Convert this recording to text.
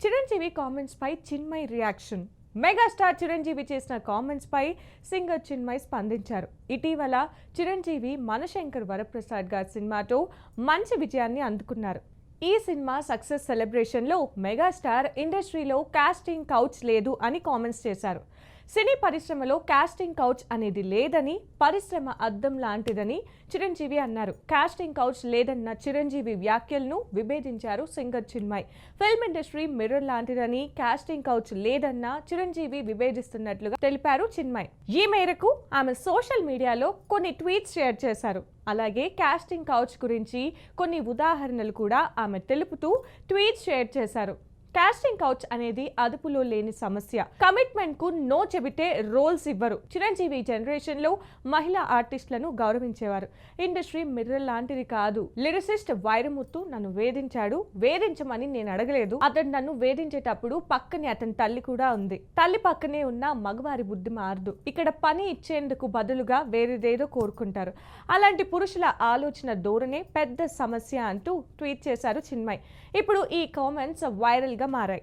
Chiranjeevi comments పై Chinmay reaction. Megastar Chiranjeevi చేసిన comments పై singer Chinmay స్పందించారు. ఇటీవల చిరంజీవి మనశంకర్ వరప్రసాద్ గారి సినిమాతో మంచి విజయాన్ని అందుకున్నారు. ఈ సినిమా సక్సెస్ సెలబ్రేషన్లో మెగాస్టార్ ఇండస్ట్రీలో కాస్టింగ్ కౌచ్ లేదు అని కామెంట్స్ చేశారు. సినీ పరిశ్రమలో కాస్టింగ్ కౌచ్ అనేది లేదని, పరిశ్రమ అద్దం లాంటిదని చిరంజీవి అన్నారు. కాస్టింగ్ కౌచ్ లేదన్న చిరంజీవి వ్యాఖ్యలను విభేదించారు singer Chinmayi. Film industry mirror లాంటిదని, కాస్టింగ్ కౌచ్ లేదన్న చిరంజీవి విభేదిస్తున్నట్లుగా తెలిపారు చిన్మయ్. ఈ మేరకు ఆమె సోషల్ మీడియాలో కొన్ని ట్వీట్స్ షేర్ చేశారు. అలాగే కాస్టింగ్ కౌచ్ గురించి కొన్ని ఉదాహరణలు కూడా ఆమె తెలుపుతూ ట్వీట్స్ షేర్ చేశారు. కాస్టింగ్ కౌచ్ అనేది అదుపులో లేని సమస్య. కమిట్మెంట్ కు నో చెబితే రోల్స్ ఇవ్వరు. చిరంజీవి జనరేషన్ లో మహిళా ఆర్టిస్టులను గౌరవించేవారు. ఇండస్ట్రీ మిర్రర్ లాంటిది కాదు. లిరిసిస్ట్ వైరముత్తు నన్ను వేధించాడు. వేధించమని నేను అడగలేదు. అతను నన్ను వేధించేటప్పుడు పక్కనే అతని తల్లి కూడా ఉంది. తల్లి పక్కనే ఉన్న మగవారి బుద్ధి మారదు. ఇక్కడ పని ఇచ్చేందుకు బదులుగా వేరేదేదో కోరుకుంటారు. అలాంటి పురుషుల ఆలోచన ధోరణే పెద్ద సమస్య అంటూ ట్వీట్ చేశారు చిన్మయ్. ఇప్పుడు ఈ కామెంట్స్ వైరల్ గా మారాయి.